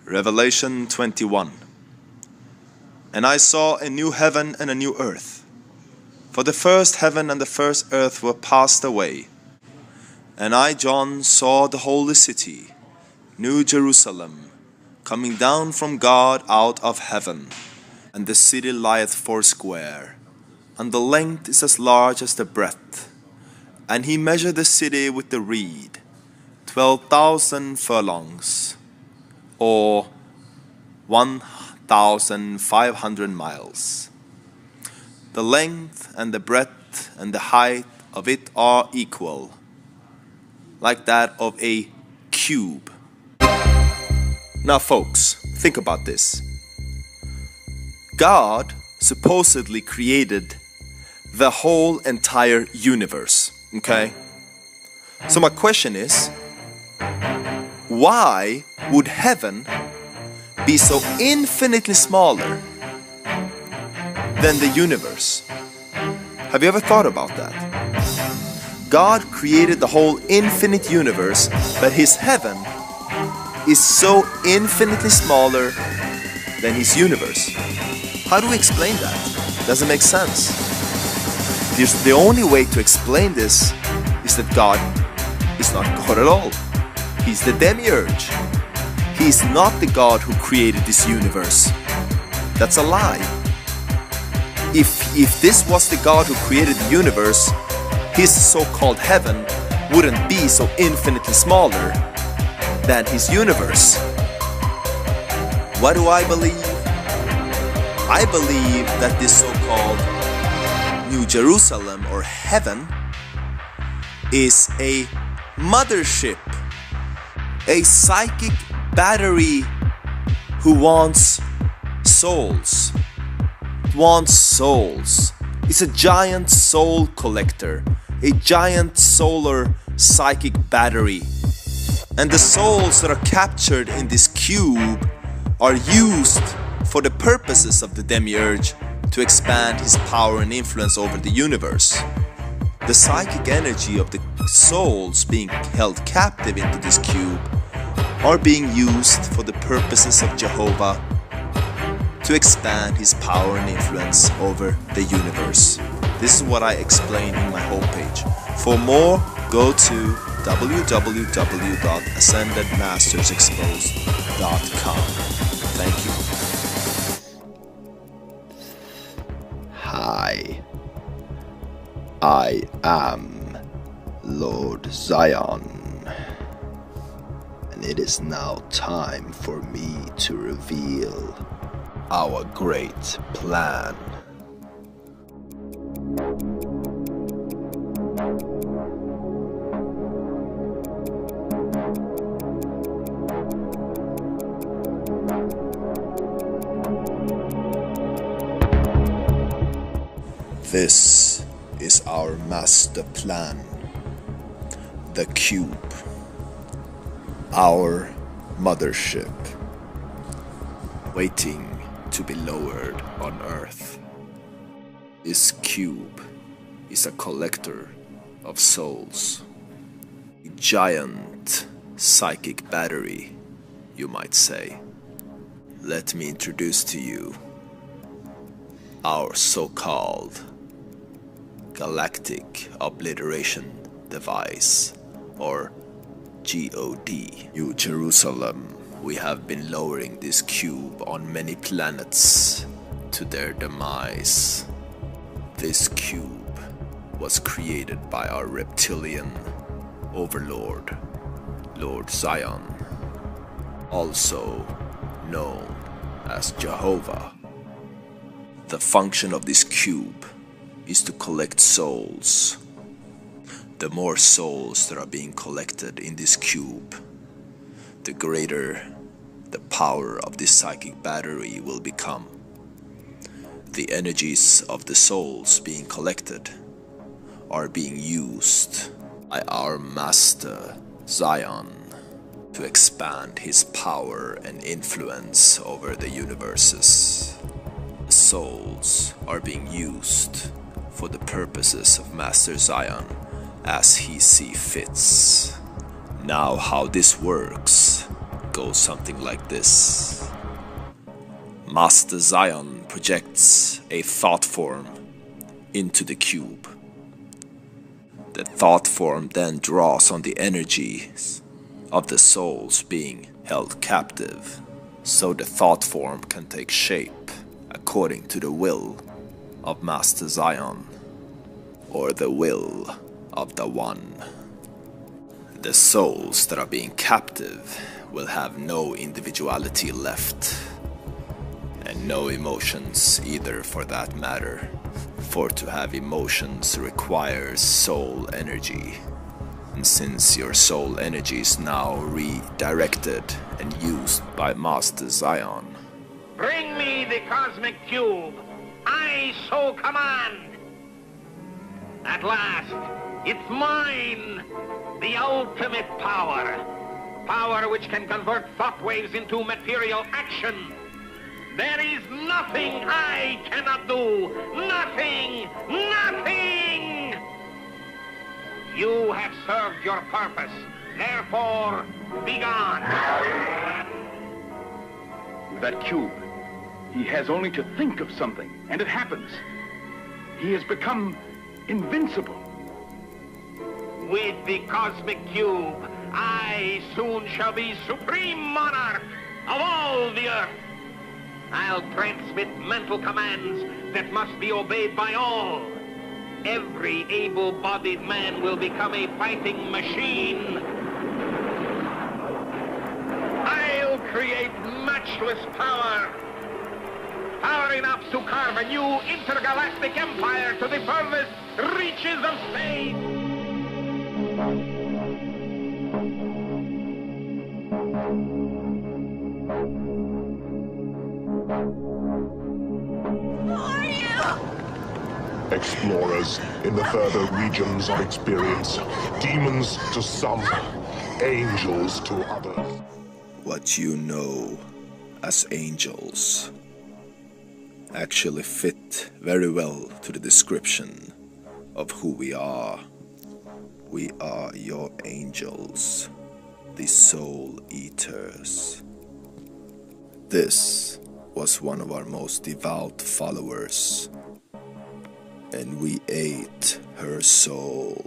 Revelation 21. And I saw a new heaven and a new earth. For the first heaven and the first earth were passed away. And I, John, saw the holy city, New Jerusalem, coming down from God out of heaven. And the city lieth foursquare, and the length is as large as the breadth. And he measured the city with the reed, 12,000 furlongs, or 1,500 miles. The length and the breadth and the height of it are equal, like that of a cube. Now folks, think about this. God supposedly created the whole entire universe, okay? So my question is, why would heaven be so infinitely smaller than the universe? Have you ever thought about that? God created the whole infinite universe, but his heaven is so infinitely smaller than his universe. How do we explain that? Doesn't make sense. The only way to explain this is that God is not God at all. He's the demiurge. He is not the God who created this universe. That's a lie. If this was the God who created the universe, his so-called heaven wouldn't be so infinitely smaller than his universe. What do I believe? I believe that this so-called New Jerusalem or heaven is a mothership, a psychic battery who wants souls. It's a giant soul collector, a giant solar psychic battery. And the souls that are captured in this cube are used for the purposes of the demiurge to expand his power and influence over the universe. The psychic energy of the souls being held captive into this cube are being used for the purposes of Jehovah to expand his power and influence over the universe. This is what I explain in my homepage. For more, go to www.ascendedmastersexposed.com. Thank you. Hi, I am Lord Zion, and it is now time for me to reveal our great plan. This is our master plan, the cube, our mothership, waiting to be lowered on Earth. This cube is a collector of souls, a giant psychic battery, you might say. Let me introduce to you our so-called Galactic Obliteration Device, or GOD. New Jerusalem. We have been lowering this cube on many planets to their demise. This cube was created by our reptilian overlord, Lord Zion, also known as Jehovah. The function of this cube is to collect souls. The more souls that are being collected in this cube, the greater the power of this psychic battery will become. The energies of the souls being collected are being used by our master Zion to expand his power and influence over the universes. The souls are being used for the purposes of Master Zion as he sees fits. Now how this works goes something like this. Master Zion projects a thought form into the cube. The thought form then draws on the energies of the souls being held captive, so the thought form can take shape according to the will of Master Zion, or the will of the One. The souls that are being captive will have no individuality left, and no emotions either for that matter, for to have emotions requires soul energy. And since your soul energy is now redirected and used by Master Zion, bring me the cosmic cube. I so command. At last, it's mine. The ultimate power. Power which can convert thought waves into material action. There is nothing I cannot do. Nothing. Nothing. You have served your purpose. Therefore, be gone. With that cube, he has only to think of something, and it happens. He has become invincible. With the cosmic cube, I soon shall be supreme monarch of all the earth. I'll transmit mental commands that must be obeyed by all. Every able-bodied man will become a fighting machine. I'll create matchless power. Power enough to carve a new intergalactic empire to the furthest reaches of space. Explorers in the further regions of experience, demons to some, angels to others. what you know as angels actually fit very well to the description of who we are. We are your angels, the soul eaters. This was one of our most devout followers, and we ate her soul.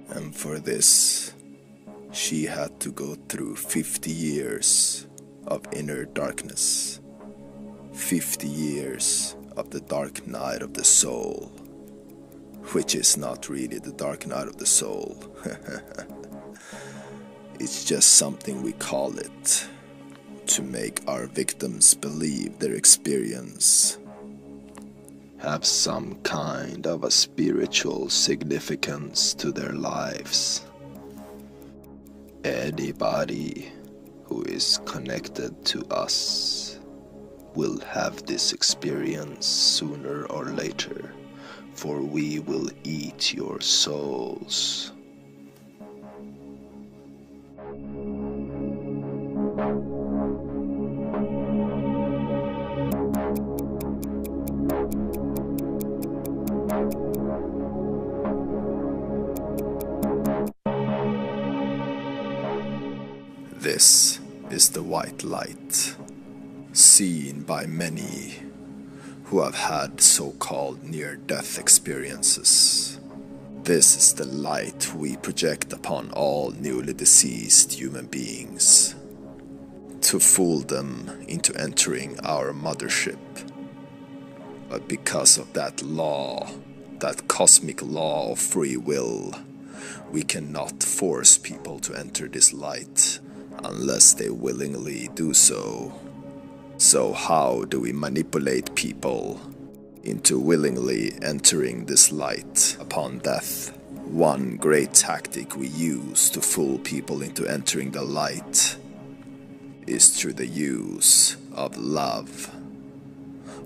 And for this, she had to go through 50 years of inner darkness, 50 years of the dark night of the soul, which is not really the dark night of the soul. It's just something we call it to make our victims believe their experience have some kind of a spiritual significance to their lives. Anybody who is connected to us will have this experience sooner or later, for we will eat your souls. This is the white light, seen by many who have had so-called near-death experiences. This is the light we project upon all newly deceased human beings, to fool them into entering our mothership. But because of that law, that cosmic law of free will, we cannot force people to enter this light unless they willingly do so. So how do we manipulate people into willingly entering this light upon death? One great tactic we use to fool people into entering the light is through the use of love.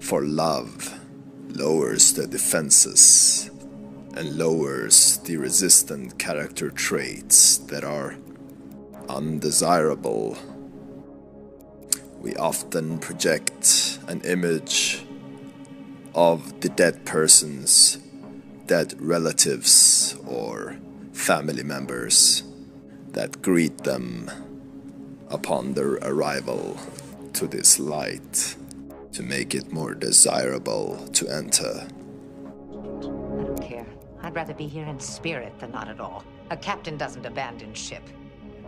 For love lowers the defenses and lowers the resistant character traits that are undesirable. We often project an image of the dead person's dead relatives or family members that greet them upon their arrival to this light, to make it more desirable to enter. I don't care. I'd rather be here in spirit than not at all. A captain doesn't abandon ship.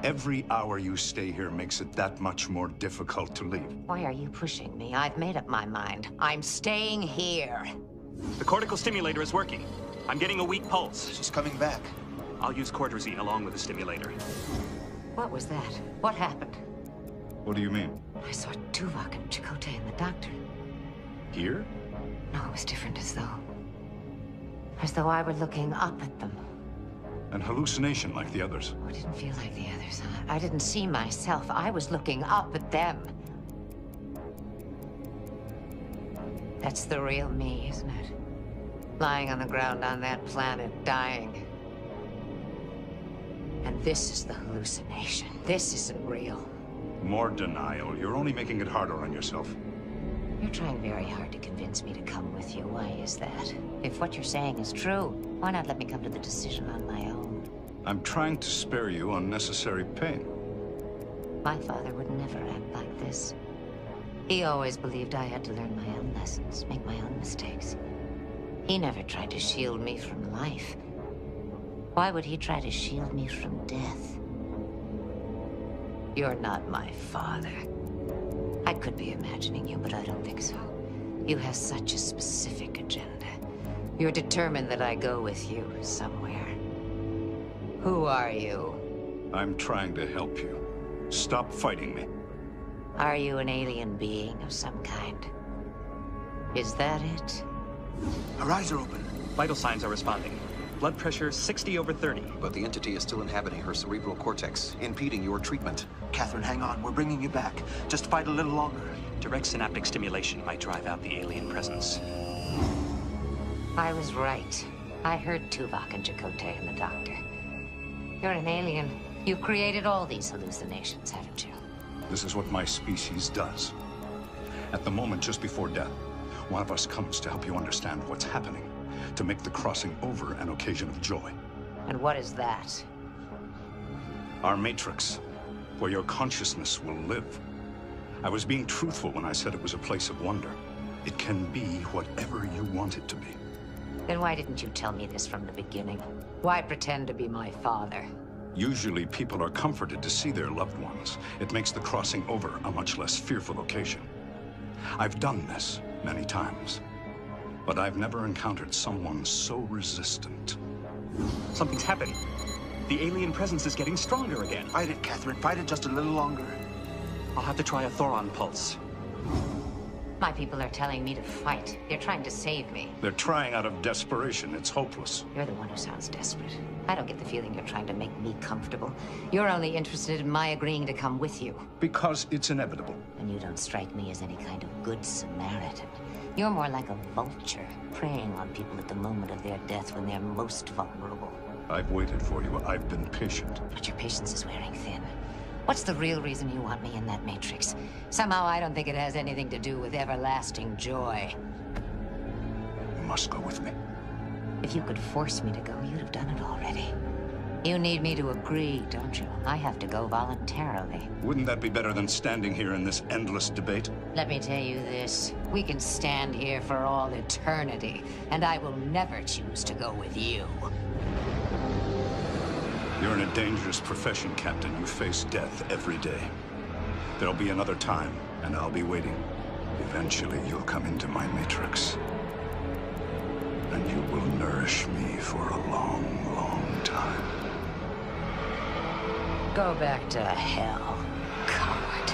Every hour you stay here makes it that much more difficult to leave. Why are you pushing me? I've made up my mind. I'm staying here. The cortical stimulator is working. I'm getting a weak pulse. She's coming back. I'll use cordrazine along with the stimulator. What was that? What happened? What do you mean? I saw Tuvok and Chakotay and the doctor. Here? No, it was different, as though I were looking up at them. An hallucination like the others. Oh, it didn't feel like the others. I didn't see myself. I was looking up at them. That's the real me, isn't it? Lying on the ground on that planet, dying. And this is the hallucination. This isn't real. More denial. You're only making it harder on yourself. You're trying very hard to convince me to come with you. Why is that? If what you're saying is true, why not let me come to the decision on my own? I'm trying to spare you unnecessary pain. My father would never act like this. He always believed I had to learn my own lessons, make my own mistakes. He never tried to shield me from life. Why would he try to shield me from death? You're not my father. I could be imagining you, but I don't think so. You have such a specific agenda. You're determined that I go with you somewhere. Who are you? I'm trying to help you. Stop fighting me. Are you an alien being of some kind? Is that it? Her eyes are open. Vital signs are responding. Blood pressure 60/30. But the entity is still inhabiting her cerebral cortex, impeding your treatment. Catherine, hang on. We're bringing you back. Just fight a little longer. Direct synaptic stimulation might drive out the alien presence. I was right. I heard Tuvok and Chakotay and the doctor. You're an alien. You've created all these hallucinations, haven't you? This is what my species does. At the moment just before death, one of us comes to help you understand what's happening, to make the crossing over an occasion of joy. And what is that? Our matrix, where your consciousness will live. I was being truthful when I said it was a place of wonder. It can be whatever you want it to be. Then why didn't you tell me this from the beginning? Why pretend to be my father? Usually people are comforted to see their loved ones. It makes the crossing over a much less fearful occasion. I've done this many times, but I've never encountered someone so resistant. Something's happening. The alien presence is getting stronger again. Fight it, Catherine. Fight it just a little longer. I'll have to try a Thoron pulse. My people are telling me to fight. They're trying to save me. They're trying out of desperation. It's hopeless. You're the one who sounds desperate. I don't get the feeling you're trying to make me comfortable. You're only interested in my agreeing to come with you. Because it's inevitable. And you don't strike me as any kind of good Samaritan. You're more like a vulture, preying on people at the moment of their death when they're most vulnerable. I've waited for you. I've been patient. But your patience is wearing thin. What's the real reason you want me in that matrix? Somehow I don't think it has anything to do with everlasting joy. You must go with me. If you could force me to go, you'd have done it already. You need me to agree, don't you? I have to go voluntarily. Wouldn't that be better than standing here in this endless debate? Let me tell you this. We can stand here for all eternity, and I will never choose to go with you. You're in a dangerous profession, Captain. You face death every day. There'll be another time, and I'll be waiting. Eventually, you'll come into my matrix. And you will nourish me for a long, long time. Go back to hell, coward.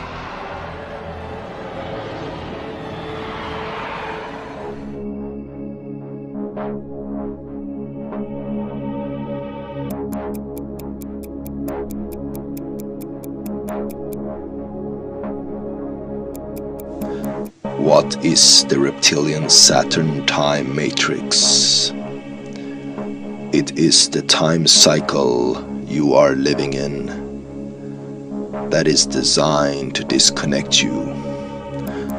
What is the reptilian Saturn time matrix? It is the time cycle you are living in that is designed to disconnect you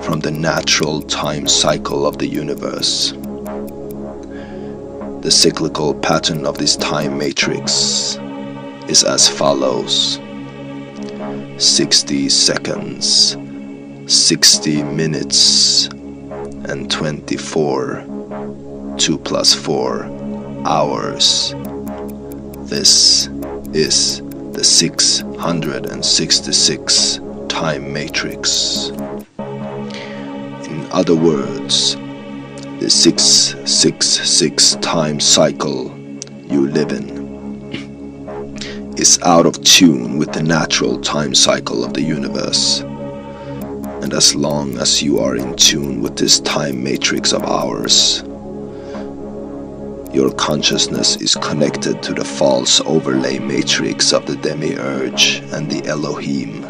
from the natural time cycle of the universe. The cyclical pattern of this time matrix is as follows. 60 seconds, 60 minutes, and 24, 2 plus 4 hours. This is the 666 time matrix. In other words, the 666 time cycle you live in is out of tune with the natural time cycle of the universe. And as long as you are in tune with this time matrix of ours, your consciousness is connected to the false overlay matrix of the demiurge and the Elohim,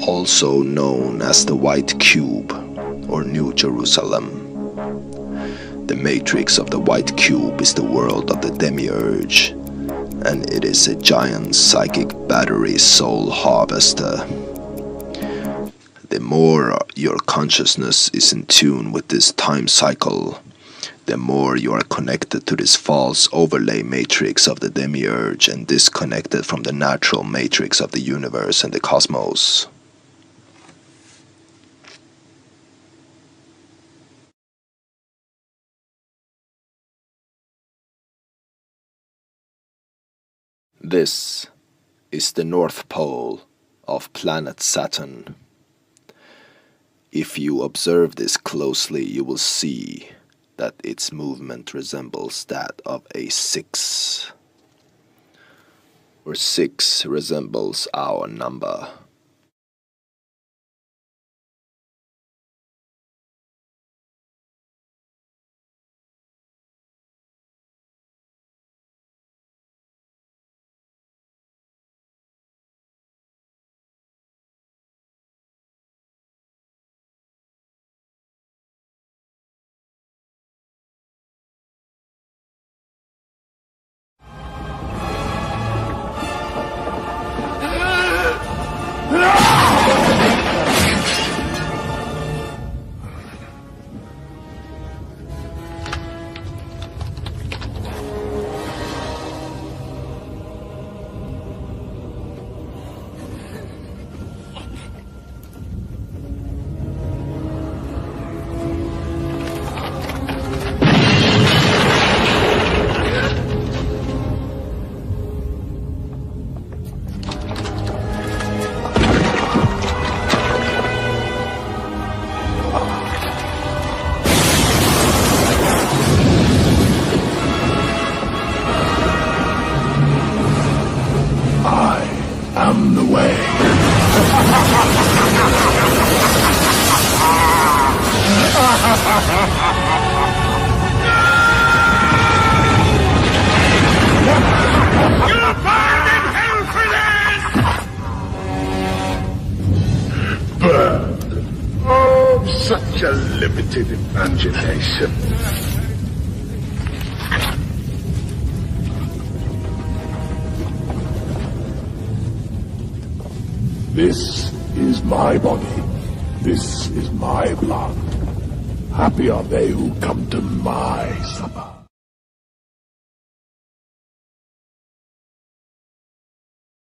also known as the White Cube or New Jerusalem. The matrix of the White Cube is the world of the demiurge, and it is a giant psychic battery soul harvester. The more your consciousness is in tune with this time cycle, the more you are connected to this false overlay matrix of the demiurge and disconnected from the natural matrix of the universe and the cosmos. This is the North Pole of planet Saturn. If you observe this closely, you will see that its movement resembles that of a 6, where 6 resembles our number. Such a limited imagination. This is my body. This is my blood. Happy are they who come to my supper.